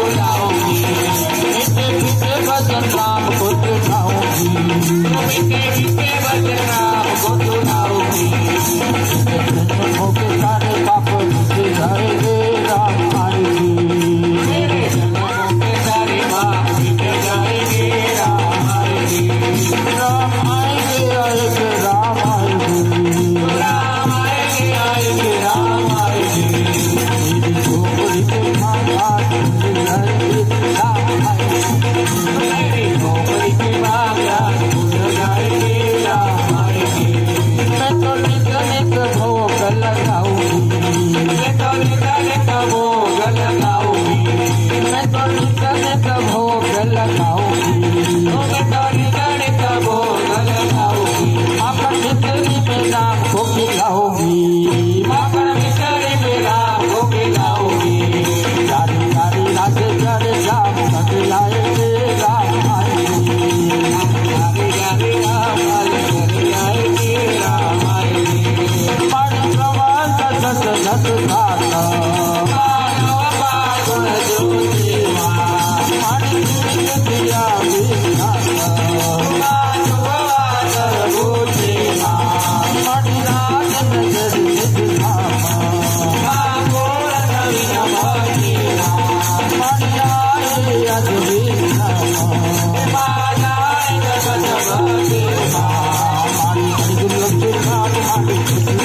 बुलाऊंगी, मीठे मीठे भजन राम को सुनाऊंगी, मीठे मीठे भजन राम को सुनाऊंगी। होके सारे पाप मुझे जाएंगे राम आएगी, मेरे जन्मों के सारे पाप मिट जाएंगे राम आएगी, राम आएंगे आएंगे राम आएगी, राम आएंगे आएंगे राम आएगी। मेरी झोपड़ी के माता मिल जाएगी राम आएगी, मेरी झोपड़ी के माता मिल जाएगी राम आएगी। मैं तो नित नित भोग लगाऊंगी, मैं तो नित नित भोग लगाऊंगी, मैं तो नित नित भोग लगाऊंगी, मैं तो नित नित भोग लगाऊंगी। माखन मिश्री में राम को खिलाऊंगी, माखन मिश्री में राम को खिलाऊंगी। सारी सारी रात जड़ राम तक लाएंगे राम आएंगे, सारी सारी राम आएंगे राम आएंगे। पानी प्रवाह सत सत गाता मानव पागुण ज्योति पानी दिया विनाता मानव आदर बूझे पानी राज नजर निज धामा गोर नवीन भागी पानी आए अज विनामा मायाए जगत भागे पानी दुर्लभ पानी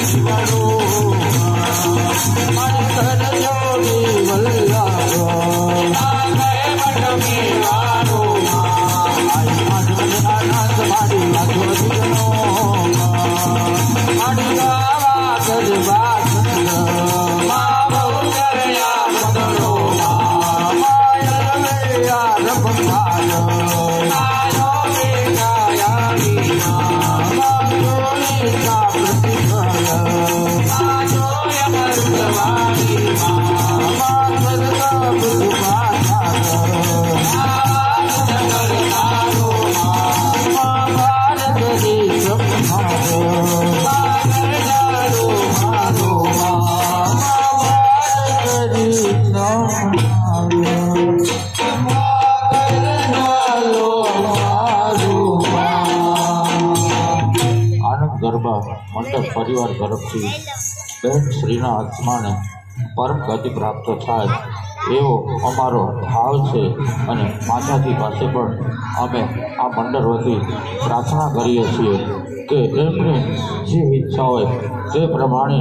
शिवरो पानी कर जोगी वल्लाभो आगे मठ में वारो आई आनंद आनंद मारी मधुर दिनो पानी गावा कर बासंद मावो करया मदरो माया मेरा रब भालो आयो मेरा यानी मायो मेरा प्रतिफल आयो यमर्तवाणी माधर का बुद्धाता आवाज जगर तारो भारत री संभालो सागर जारो मारो भारत री संभालो आनंद गरबा मंडप परिवार तरफथी बहन श्रीना आत्माने परम गति प्राप्त थाय एवो अमारो भाव छे अने माताजी पासे पण अमे आ मंडळ वती प्रार्थना करीए छीए के एमने जे इच्छा होय ते प्रमाणे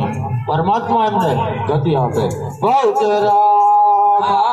परमात्मा एमने गति आपे। बहुत राम।